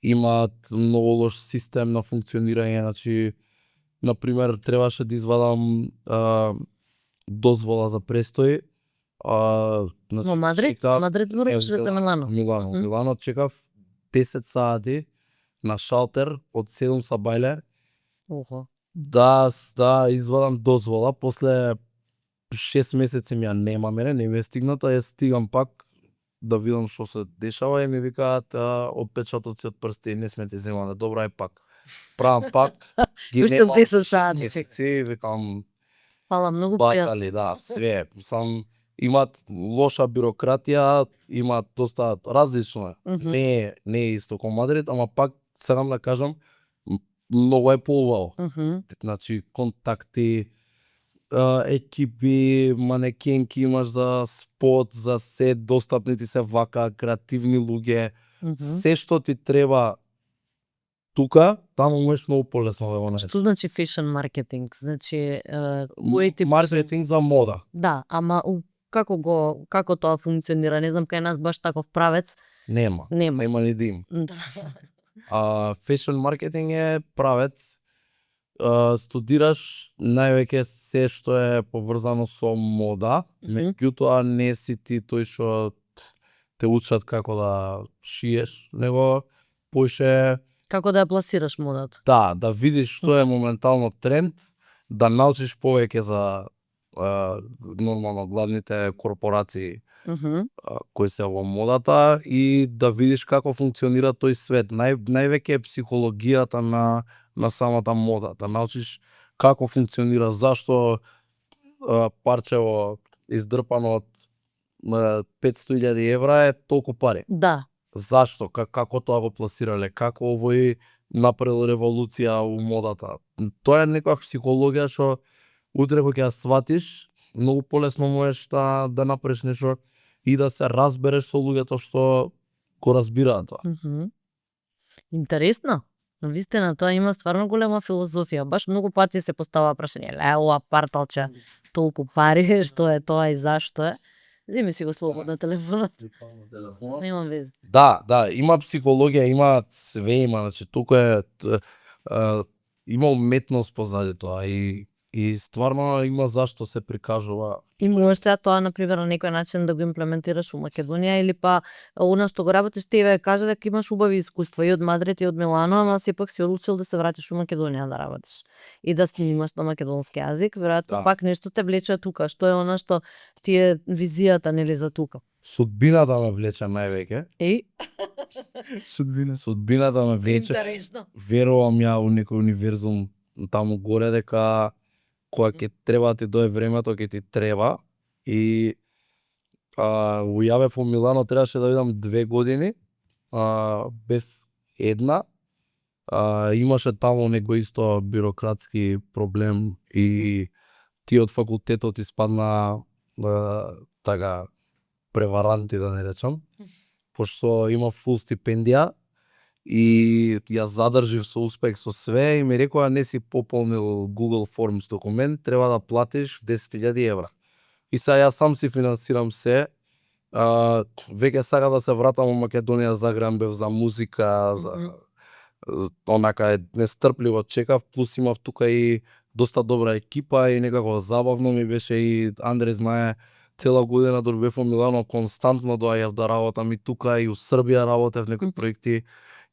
имаат многу лош систем на функционирање, значи например требаше да извадам дозвола за престој. Значи, во Мадрид? Мадрид мораш да се Милано? Милано чекав 10 сати на шалтер од 7 сабајле. Да, извадам дозвола, после 6 месеци ми ја нема мене, не ми е стигната, ја стигам пак да видам што се дешава и ми викаат отпечатоци од прсти не сме ти земале, добра е пак. правам пак, ги Уште немам 10 6 сати. месеци, викам Фала, многу пријатно. бакали, да, све. Сам имаат лоша бирократија, имаат доста различно е. Мгм. Не е исто ко Мадрид, ама пак сакам да кажам многу е поубаво. Мгм. Значи контакти, екипи, манекенки имаш за спот, за се, достапни ти се вака, креативни луѓе, Мгм. се што ти треба тука, таму можеш многу полесно да го најдеш. Што значи фешн маркетинг? Значи, кој тип Маркетинг за мода. Да, ама како тоа функционира? Не знам, кај нас баш таков правец Нема. нема. Нема ни да има. Да. Фешн маркетинг е правец. Студираш највеќе се што е поврзано со мода, Мгм. меѓутоа не си ти тој што те учат како да шиеш, него поише Како да ја пласираш модата? да видиш што е моментално тренд, да научиш повеќе за нормално главните корпорации Мгм. кои се во модата и да видиш како функционира тој свет. Највеќе е психологијата на самата мода, да научиш како функционира, зашто парчево издрпано од 500.000 евра е толку пари. Да. Зашто? Како тоа го пласирале? Како овој направил револуција у модата? Тоа е некоја психологија што утре кога ќе ја сватиш, многу полесно можеш да направиш нешто и да се разбереш со луѓето што го разбираат тоа. Мгм. Интересно. Навистина, тоа има стварно голема филозофија. Баш многу пати се поставува прашање, ова парталче толку пари, што е тоа и зашто е? Земи си го слободно телефонот. Немам веза. Да, има психологија, има све има, значи туку е има уметност позади тоа и стварно има зашто се прикажува. И можеш тоа, например, на некој начин да го имплементираш у Македонија или па она што го работиш тебе кажа дека имаш убави искуства и од Мадрид и од Милано, ама сепак си одлучил да се вратиш у Македонија да работиш и да снимаш на македонски јазик, веројатно Да. пак нешто те влече тука, што е она што ти е визијата нели за тука. Судбината ме влече највеќе. И Судбина. Ме влече. интересно. Верувам ја у некој универзум таму горе дека кога ќе треба ти дое времето, ќе ти треба и ујавев во Милано, требаше да бидам 2 години, бев една, имаше таму некој исто бирократски проблем и тие од факултетот испадна така преваранти да не речам, пошто има фул стипендија и ја задржив со успех со све и ми рекоа не си пополнил Google Forms документ, треба да платиш 10.000 евра. И сега јас сам си финансирам се, веќе сакам да се вратам во Македонија, заграм бев за музика, за онака нестрпливо чекав, плюс имав тука и доста добра екипа и некако забавно ми беше и Андре знае цела година док бев во Милано константно доаѓав да работам и тука и у Србија работев некои проекти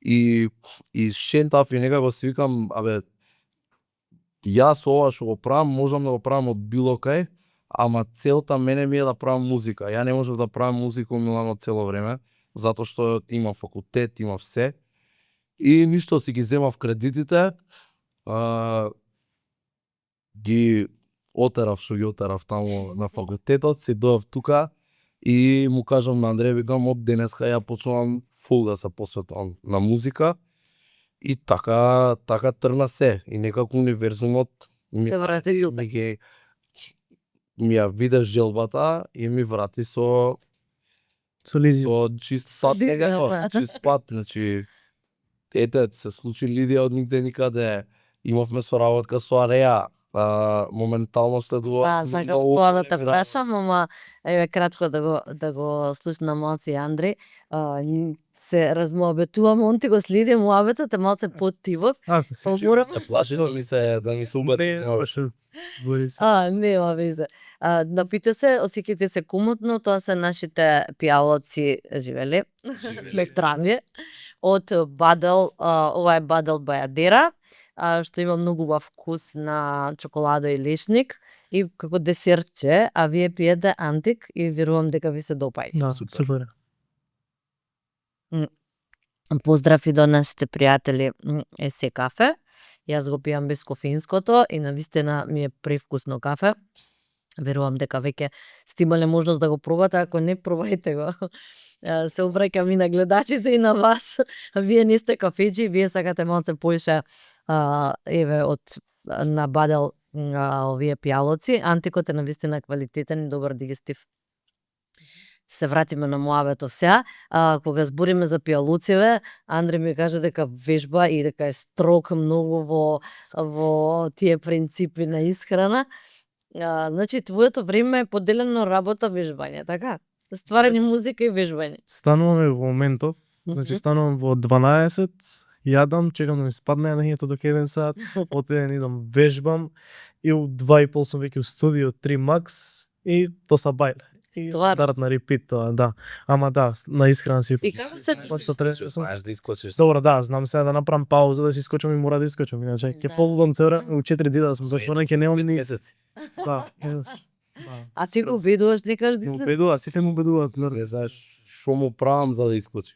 и шентав и некако си викам, јас ова што го правам можам да го правам од било кај, ама целта мене ми е да правам музика. Ја не можев да правам музика во Милано цело време, затоа што имам факултет, имав се. И ништо си ги земав кредитите, ги отерав што ги отерав таму на факултетот, си доев тука и му кажам на Андреј, викам од денеска ја почнувам фул да се посветувам на музика и така тргна се и некако универзумот ми Те врати тука. ми ја виде желбата и ми врати со чист пат, чист пат, значи ете се случи Лидија од нигде никаде, имавме соработка со Ареа, моментално следува. Сакав тоа да те прашам, ама еве кратко да го слушна малци Андри. Се размоабетуваме, он ти го следи муабетот, е малце поттивок. Ако си Се плаши да ми се убати. Нема везе. Напита се, осеќајте се комотно, тоа се нашите пијалоци живели. Ме здравје. Од Бадел, ова е Бадел Бајадера, што има многу убав вкус на чоколада и лешник и како десертче, а вие пиете антик и верувам дека ви се допаѓа. Да, супер. Поздрав и до нашите пријатели Есе кафе. Јас го пијам без кофеинското и навистина ми е превкусно кафе. Верувам дека веќе сте имале можност да го пробате, ако не пробајте го. Се обраќам и на гледачите и на вас. Вие не сте кафеџи, вие сакате малце поише еве од на бадел овие пијалоци. Антикот е навистина квалитетен и добар дигестив. Се вратиме на муабетов сега. Кога збориме за пијалоциве, Андре ми каже дека вежба и дека е строг многу во тие принципи на исхрана. Значи, твоето време е поделено работа вежбање, така? Стварање музика и вежбање. Стануваме во моментов, значи станувам во 12, јадам, чекам да ми спадне енергијата до 1 сат, отидам идам вежбам и у 2:30 сум веќе у студио 3 макс и то са бајле. И Стварно? старат на репит тоа, да. Ама да, на исхрана си. И како се Знаеш да искочиш. Добро, да, знам сега да направам пауза да си искочам и мора да искочам, иначе ќе Да. полудам цел време у 4 зида да сум затворен, ќе немам ни. месеци. Да, да. А ти го убедуваш дека кажеш да Ме излезе? убедува, сите ме убедуваат. Не знаеш што му правам за да искочи.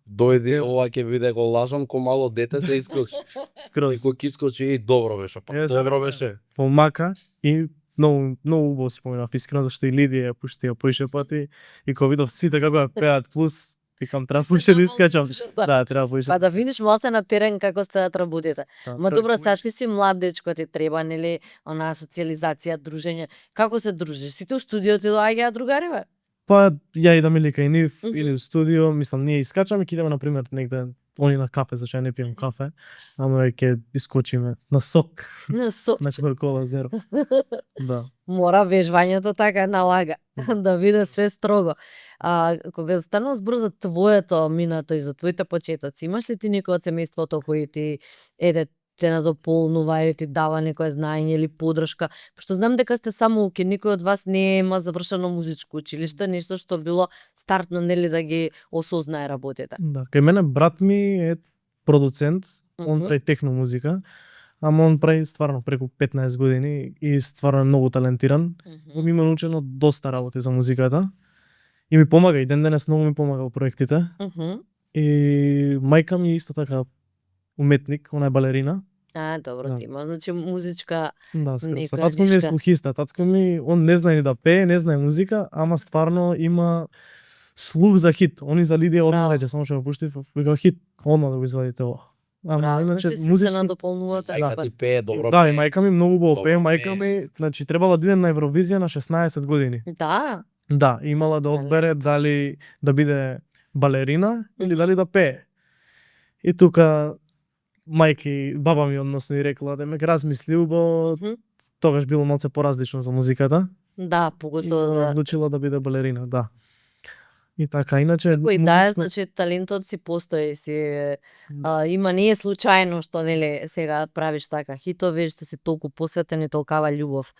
Дојде, ова ќе биде го лажам ко мало дете се искочи. И Скроз. кога искочи и добро беше. Па Јас добро да. беше. Помака и многу убаво си поминав искрено зашто и Лидија ја пушти ја поише пати и кога видов сите како ја пеат плюс викам треба поише да искачам. Да, треба поише. Па да видиш малце на терен како стојат работите. Да, Ма тоа добро, поише. сега ти си млад дечко, ти треба, нели, онаа социјализација, дружење. Како се дружиш? Сите у студио ти доаѓаат другари, бе? Па ја идам или кај нив, Мгм. или у студио, мислам ние искачаме, ќе идеме на пример негде они на кафе, зашто ја не пијам кафе, ама ќе искочиме на сок, на Кока-кола зеро. Да. Мора вежбањето така налага да биде све строго. Кога станува збор за твоето минато и за твоите почетоци, имаш ли ти некој од семејството кој ти те надополнува или ти дава некое знаење или подршка? Пошто знам дека сте само уки, никој од вас не има завршено музичко училиште, нешто што било стартно, нели, да ги осознае работите. Да, кај мене брат ми е продуцент, он Мгм. прави техно музика, ама он прави стварно преку 15 години и стварно е многу талентиран. Ми има научено доста работи за музиката и ми помага и ден денес многу ми помага во проектите. И мајка ми е исто така уметник, она е балерина. Добро, Да. ти има, значи музичка. Да, скрос. Некоја Татко ми е нишка. слухиста, татко ми, он не знае ни да пее, не знае музика, ама стварно има слух за хит. Он и за Лидија одма Браво. рече, само што го пушти, вика хит, одма да го извадите ова. Ама Браво, иначе значи се музички надополнувате. Мајка ти пее добро. да, пее. и мајка ми многу убаво Добро пее, пее. мајка ми, значи требала да иде на Евровизија на 16 години. Да. Да, имала да одбере дали да биде балерина или дали да пее. И тука мајки, баба ми односно и рекла да ме размисли убаво, Мгм. тогаш било малце поразлично за музиката. Да, И поготово да. одлучила да биде балерина, да. И така, иначе Кој да е, музично- значи талентот си постои, има, не е случајно што, нели, сега правиш така хитови, што си толку посветен и толкава љубов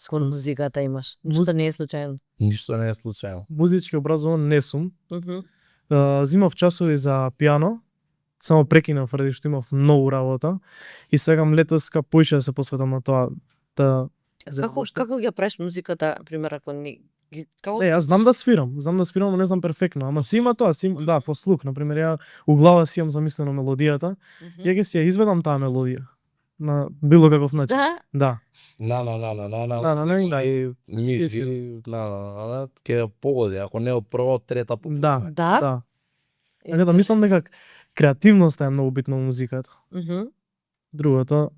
кон музиката имаш. Ништо не е случајно. Ништо не е случајно. музички образован не сум. Мгм. Зимав часови за пијано, само прекинав ради што имав многу работа и сакам летоска поише да се посветам на тоа да Како ја правиш музиката, пример, ако не како Не, јас знам да свирам, но не знам перфектно, ама си има тоа, да, по слух, на пример, ја у глава си имам замислено мелодијата, Мгм. ја ќе си ја изведам таа мелодија на било каков начин. Да, Да. На, и мисли, ќе ја погоди, ако не од прво, трета по. Да. да. Да. Така да мислам дека креативноста е многу битна во музиката. Мгм. Другото,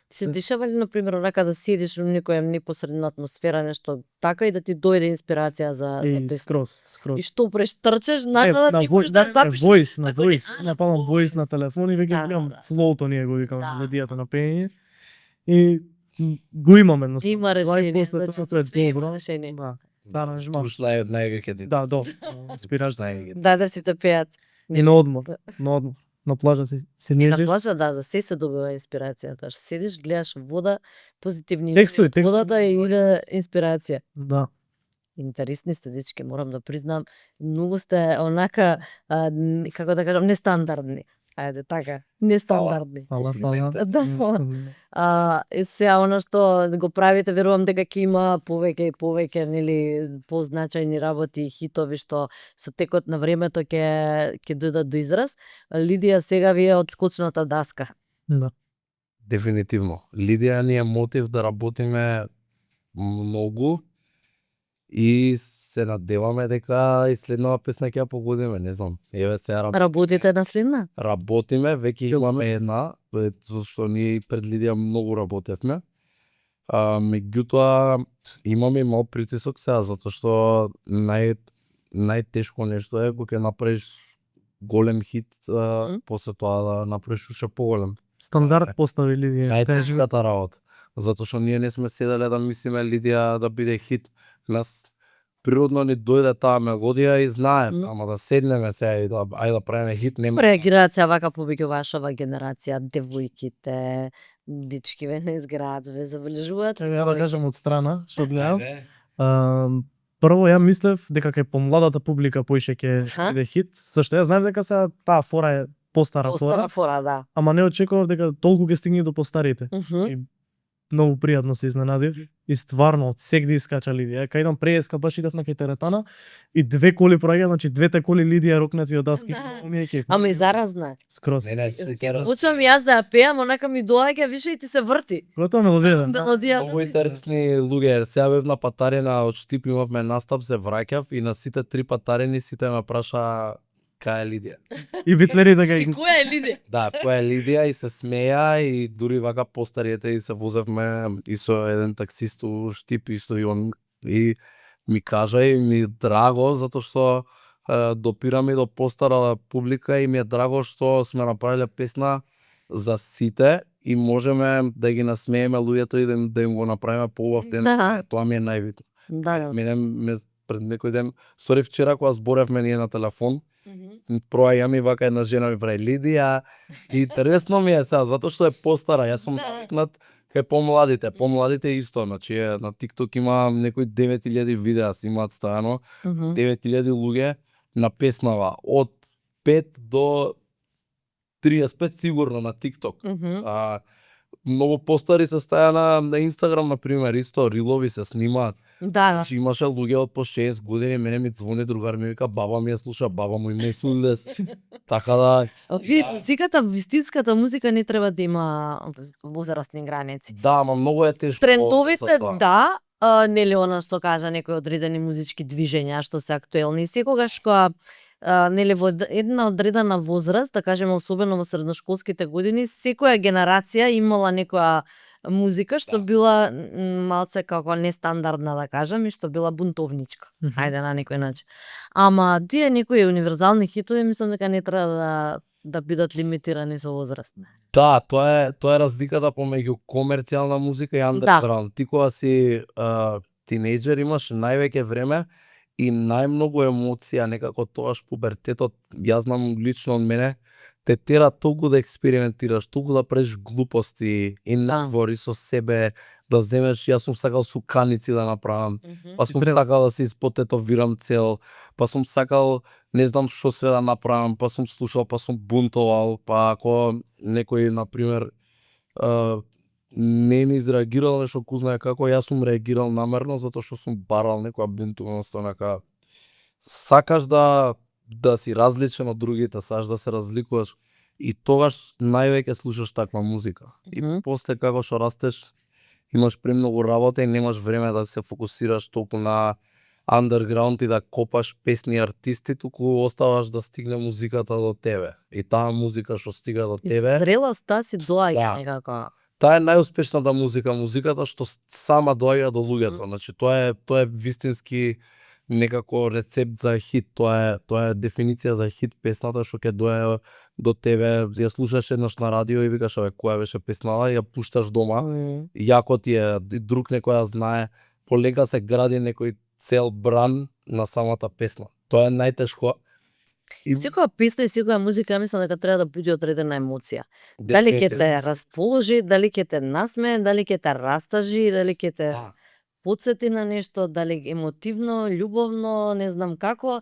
Ти се дешава ли, например, онака да седиш во некоја непосредна атмосфера, нешто така и да ти дојде инспирација за песна? скроз. И што прešтрчеш, Е, да ти можеш да запишеш. voice, на Ако не- voice, не палам voice на телефон и веќе Да, гледам да. флоуто ние го викаме Да, мелодијата да. на пеење и го имам едноставно. Има Тоа и решение, после значи тоа за све има добро. решение. Да. Да, аранжман. Ушла е најга ќе ти. Да, инспирација. Најга. Да сите пеат. И на одмор, на плажа се И на нежиш. плажа, да, за се добива инспирацијата. Што седиш, гледаш вода, позитивни Текстови, идеи од водата и иде инспирација. Да. Интересни сте, дечки, морам да признам. Многу сте онака, како да кажам, нестандардни. Ајде, така, нестандардни. Фала, фала. Да. Сега она што го правите, верувам дека ќе има повеќе и повеќе, нели, позначајни работи и хитови што со текот на времето ќе дојдат до израз. Лидија, сега ви е од скочната даска. Да. Дефинитивно. Лидија ни е мотив да работиме многу и се надеваме дека и следнава песна ќе ја погодиме, не знам. Еве сега Работите на следна? работиме, веќе имаме една, зашто ние и пред Лидија многу работевме. Меѓутоа имаме и мал притисок сега, затоа што најтешко нешто е кога ќе направиш голем хит, после тоа да направиш уште поголем. Стандард постави Лидија. Најтешката работа. Затоа што ние не сме седеле да мислиме Лидија да биде хит. Нас природно ни дојде таа мелодија и знаем, ама да седнеме сега и да ајде да правиме хит, нема. Реагираат сега вака повеќе вашава генерација, девојките, дичкиве не изграат, ве забележуваат? Ја да кажам од страна, што гледам. Прво ја мислев дека кај помладата публика поише ќе биде хит, зашто ја знаев дека сега таа фора е постара фора, да. ама не очекував дека толку ќе стигне до постарите. И многу пријатно се изненадив и стварно од сегде искача Лидија. Кај идам преска баш идев на кај теретана и две коли проаѓа, значи двете коли Лидија рокнати од даски. Ама и заразна. Скроз. Почнам јас да ја пеам, онака ми доаѓа више и ти се врти. Готово мелодија. Мелодијата. Многу интересни луѓе. Сега бев на патарина од Штип, имавме настап, се враќав и на сите 3 патарини сите ме праша кај е Лидија. И битлери дека И која е Лидија? Да, која е Лидија и се смеја и дури вака постариете и се возевме и со еден таксист у Штип исто и он и ми кажа и ми е драго затоа што допираме до постара публика и ми е драго што сме направиле песна за сите и можеме да ги насмееме луѓето и да им го направиме поубав ден. Да. Тоа ми е најбитно. Да. Мене пред некој ден, стори вчера кога зборевме ние на телефон, проаѓа ми вака една жена ми прави Лидија и интересно ми е сега затоа што е постара, јас сум навикнат кај помладите исто, значи на TikTok има некои 9000 видеа се имаат ставено, 9000 луѓе на песнава од 5 до 35 сигурно на TikTok. Многу постари се стаја на Instagram на пример, исто рилови се снимаат. Да. Значи имаше луѓе од по 6 години, мене ми звони другар ми вика баба ми ја слуша, баба му има и сулдес. Така да Музиката, вистинската музика не треба да има возрастни граници. да, ама многу е тешко. Трендовите, да, нели она што кажа некои одредени музички движења што се актуелни и секогаш кога нели во една одредена возраст, да кажеме особено во средношколските години, секоја генерација имала некоја музика што била малце како нестандардна да кажам и што била бунтовничка. Ајде на некој начин. Ама тие некои универзални хитови мислам дека не треба да бидат лимитирани со возраст. Да, тоа е разликата помеѓу комерцијална музика и андерграунд. Ти кога си тинејџер имаш највеќе време и најмногу емоција, некако тоаш пубертетот, јас знам лично од мене, те тера толку да експериментираш, толку да правиш глупости и надвор и со себе, да земеш, јас сум сакал суканици да направам, па сум сакал да се испотетовирам цел, па сум сакал не знам што све да направам, па сум слушал, па сум бунтовал, па ако некој, например, не ми изреагирал нешто ку знае како, јас сум реагирал намерно затоа што сум барал некоја бунтуваност, онака сакаш да си различен од другите, сакаш да се разликуваш и тогаш највеќе слушаш таква музика. И после како што растеш, имаш премногу работа и немаш време да се фокусираш толку на андерграунд и да копаш песни артисти, туку оставаш да стигне музиката до тебе. И таа музика што стига до тебе, Зрелоста си доаѓа некако. Таа е најуспешната музика, музиката што сама доаѓа до луѓето. Значи тоа е вистински некако рецепт за хит, тоа е дефиниција за хит песната што ќе доаѓа до тебе, ја слушаш еднаш на радио и викаш абе која беше песнава, ја пушташ дома. Јако ти е, друг некој ја знае, полека се гради некој цел бран на самата песна. Тоа е најтешко. Секоја песна и секоја музика, ја мислам дека треба да буди одредена емоција. Дали ќе те расположи, дали ќе те насмее, дали ќе те растажи, дали ќе те потсети на нешто, дали емотивно, љубовно, не знам како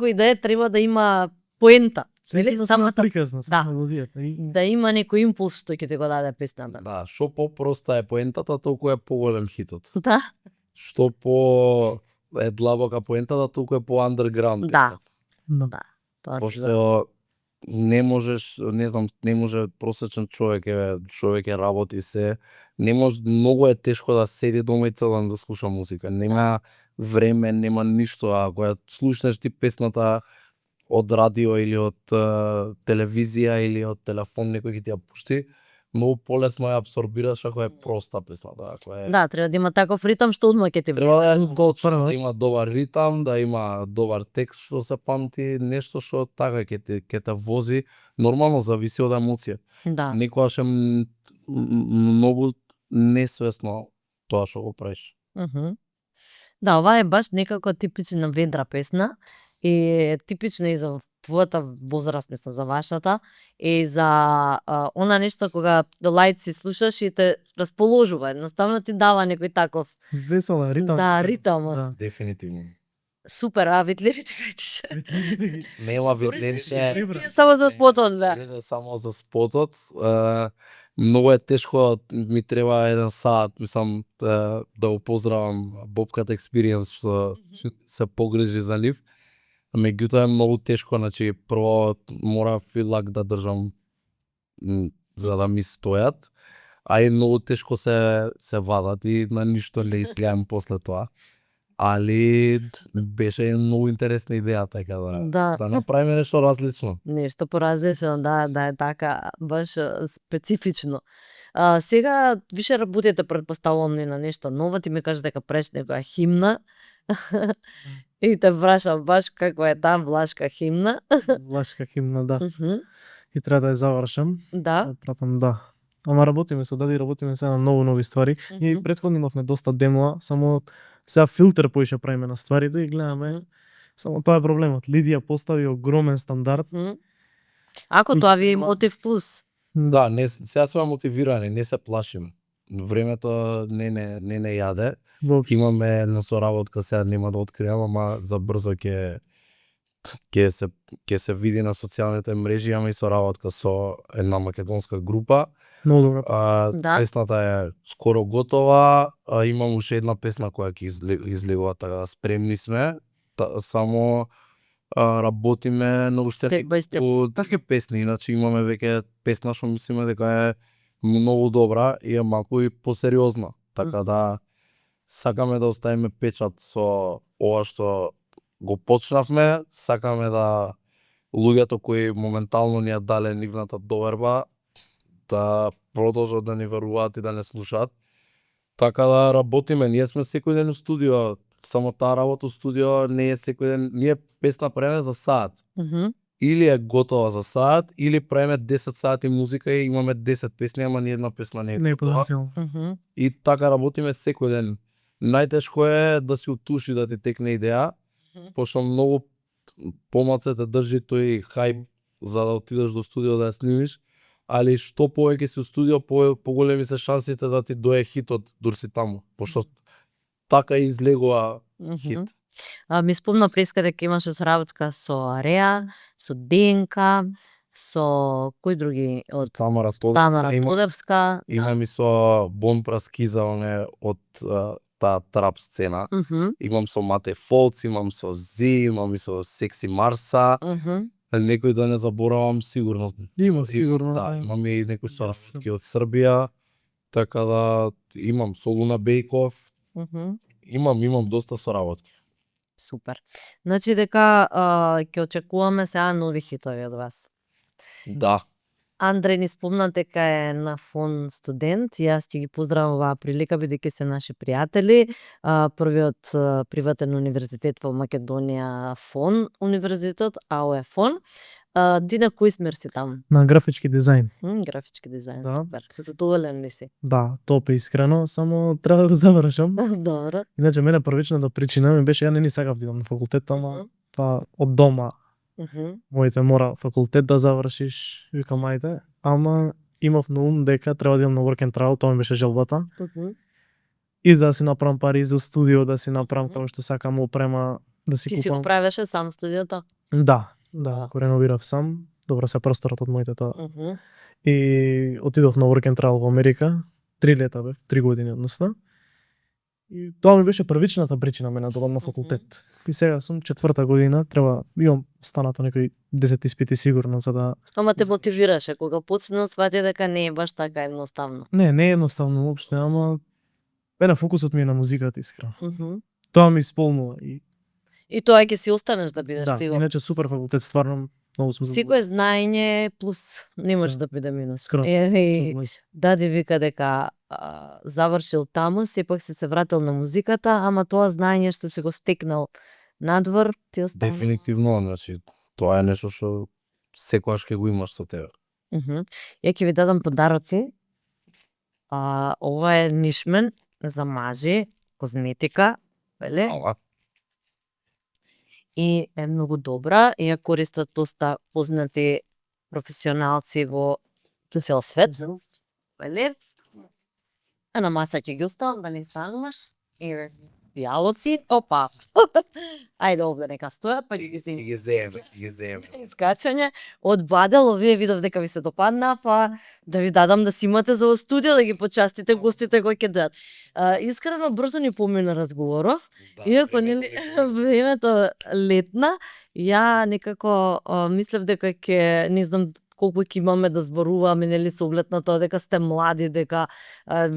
и да е, треба да има поента. Се Нели? самата Самата приказна, само мелодијата. да има некој импулс што ќе ти го даде песната. Да, што по-проста е поентата, толку е поголем хитот. Да. Што по е длабока поентата, толку е по underground Да. песната. Да. Тоа се знае. Пошто не можеш, не знам, не може просечен човек е работи се, не може, многу е тешко да седи дома и цел ден да слуша музика. Нема време, нема ништо, а кога слушнеш ти песната од радио или од телевизија или од телефон некој ќе ти ја пушти, многу полесно ја апсорбираш ако е проста песната, ако е Да, треба да има таков ритам што одма ќе ти треба влезе. да е точно, да има добар ритам, да има добар текст што се памти, нешто што така ќе те вози, нормално зависи од емоција. Да. Некогаш е многу несвесно тоа што го правиш. Да, ова е баш некако типична ведра песна и е типична и за твојата возраст, мислам, за вашата, и за она нешто кога лајт си слушаш и те расположува, едноставно ти дава некој таков Весела ритам. да, ритамот. Да. Дефинитивно. Супер, а витлерите кај ти Нема видление. Тие само за спотот, да. Не само за спотот. Многу е тешко, ми треба 1 сат, мислам, да го поздравам Bobcat Experience што се погрижи за нив. Меѓутоа е многу тешко, значи прво мора филак да држам за да ми стојат, а и многу тешко се вадат и на ништо не изгледам после тоа. Али беше многу интересна идеја така да направиме нешто различно. Нешто поразлично, да е така баш специфично. Сега више работите, претпоставувам, на нешто ново, ти ми кажа дека правиш некоја химна. И те прашам баш каква е таа влашка химна. Влашка химна, да. И треба да ја завршам. Да. Пратам, да. Ама работиме со Дади, работиме сега на нови ствари. И претходно имавме доста демоа, само сега филтер поише правиме на стварите и гледаме. Само тоа е проблемот. Лидија постави огромен стандард. Ако тоа ви е мотив плюс. Да, сега сме мотивирани, не се плашиме. Времето не јаде. Воопшто. Имаме една соработка, сега нема да откријам, ама за брзо ќе се види на социјалните мрежи, имаме и соработка со една македонска група. Многу добра. Да. Песната е скоро готова, имам уште една песна која ќе излегува, така спремни сме. Само работиме на уште такви песни, иначе имаме веќе песна што мислиме дека е многу добра и е малку и посериозна. Така да сакаме да оставиме печат со ова што го почнавме, сакаме да луѓето кои моментално ни ја дале нивната доверба да продолжат да ни веруваат и да не слушаат. Така да работиме, ние сме секој ден у студио, само таа работа у студио не е секој ден, ние песна правиме за саат. Или е готова за саат, или правиме 10 сати музика и имаме 10 песни, ама ни една песна не е готова. И така работиме секој ден. Најтешко е да си утуши да ти текне идеја, пошто многу помалце те држи тој хајп за да отидеш до студио да ја снимиш, али што повеќе си у студио, поголеми се шансите да ти дое хитот дур си таму, пошто така излегува хит. Ми спомна преска дека имаше соработка со Реа, со ДНК, со кои други од Тамара Тодевска. Имам и со Бон Праскиза, он е од таа трап сцена. Имам со Мате Фолц, имам со Зи, имам и со Секси Марса. Некој да не заборавам, сигурно. Има сигурно. Да, имам и некој соработки од Србија. Така да имам со Луна Бејков. Имам доста соработки. Супер. Значи дека ќе очекуваме сега нови хитови од вас. Да. Андреј ни спомна дека е на фон студент, и јас ќе ги поздравам оваа прилика бидејќи се наши пријатели. Првиот приватен универзитет во Македонија, фон универзитет, АОЕ фон. Ти на кој смер си таму? На графички дизајн. Графички дизајн, Да. супер. Задоволен ли си? Да, топ е искрено, само треба да го завршам. Добро. Иначе мене првичната причина ми беше ја не ни сакав да идам на факултет, ама тоа од дома моите мора факултет да завршиш, викам ајде, ама имав на ум дека треба да идам на work and travel, тоа ми беше желбата. И за да си направам пари за студио, да си направам како што сакам опрема, да си Ти си го купам. правеше сам студиото? Да, Да, го реновирав сам. Добра се просторот од моите таа. Мгм. И отидов на work and travel во Америка. 3 лета бев, 3 години односно. И тоа ми беше првичната причина мене да одам на факултет. И сега сум 4-та година, треба имам останато некои 10 испити сигурно за да Ама те мотивираше кога почна свати дека не е баш така едноставно. не е едноставно уопште, ама мене фокусот ми е на музиката искрено. Мгм. Тоа ми исполнува И тоа ќе си останеш да бидеш да, сигурно. иначе супер факултет стварно многу сум Секое знаење плюс, не може да биде минус. Скроз. И дади вика дека завршил таму, сепак си се вратил на музиката, ама тоа знаење што си го стекнал надвор, ти остана. Дефинитивно, значи тоа е нешто што секогаш ќе го имаш со тебе. Мгм. Ја ќе ви дадам подароци. Ова е нишмен за мажи, козметика, веле, Ала. и е многу добра и ја користат доста познати професионалци во цел свет. Веле. А на маса ќе ги оставам да не стануваш. И јалоци, опа. Ајде овде нека стојат, па ги се Ги земе. искачање. Од Бадел, овие видов дека ви се допадна, па да ви дадам да си имате за во студио, да ги почастите гостите кои ќе дојдат. Искрено брзо ни помина разговоров, иако нели времето летна, ја некако мислев дека ќе, не знам колку ќе имаме да зборуваме, нели со оглед на тоа дека сте млади, дека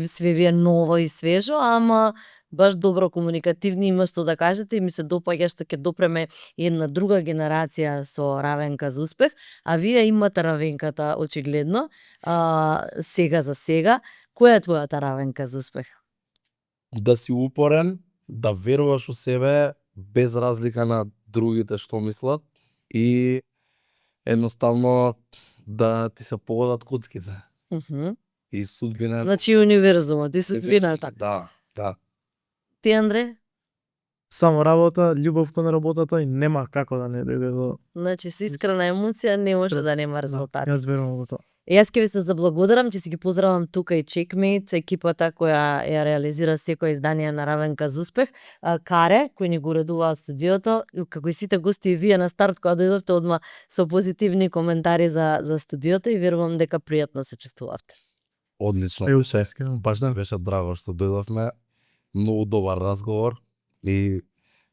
све ви е ново и свежо, ама баш добро комуникативни, има што да кажете и ми се допаѓа што ќе допреме една друга генерација со Равенка за успех, а вие имате Равенката очигледно, сега за сега. Која е твојата Равенка за успех? Да си упорен, да веруваш у себе без разлика на другите што мислат и едноставно да ти се погодат коцките и судбина. Значи универзумот и судбината. Да. Ти, Андре? само работа, љубов кон работата и нема како да не дојде до Значи со искрена емоција не може да нема резултати. Јас верувам во тоа. Јас ќе ви се заблагодарам, ќе си ги поздравам тука и Checkmate, екипата која ја реализира секој издание на Равенка за успех, Каре, кој ни го уредува студиото, како и сите гости и вие на старт кога дојдовте одма со позитивни коментари за студиото и верувам дека пријатно се чувствувавте. Одлично. Ја искрено. Баш ми беше драго што дојдовме. Многу добар разговор и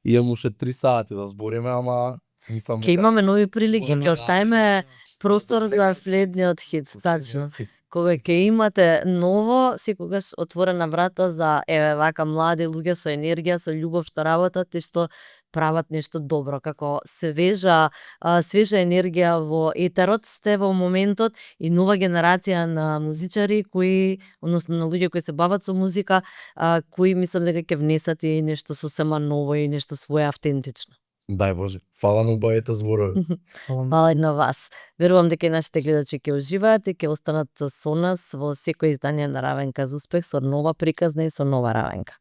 имам уште 3 сати да збориме, ама мислам Ќе имаме нови прилики, ќе оставиме простор за Секој- следниот хит, тачно. Кога ќе имате ново, секогаш отворена врата за вака млади луѓе со енергија, со љубов што работат и што прават нешто добро, како свежа енергија во етерот сте во моментот и нова генерација на музичари кои, односно на луѓе кои се бават со музика, кои мислам дека ќе внесат и нешто сосема ново и нешто свое автентично. Дај Боже. Фала на убавите зборови. Фала и на вас. Верувам дека и нашите гледачи ќе уживаат и ќе останат со нас во секој издание на Равенка за успех со нова приказна и со нова Равенка.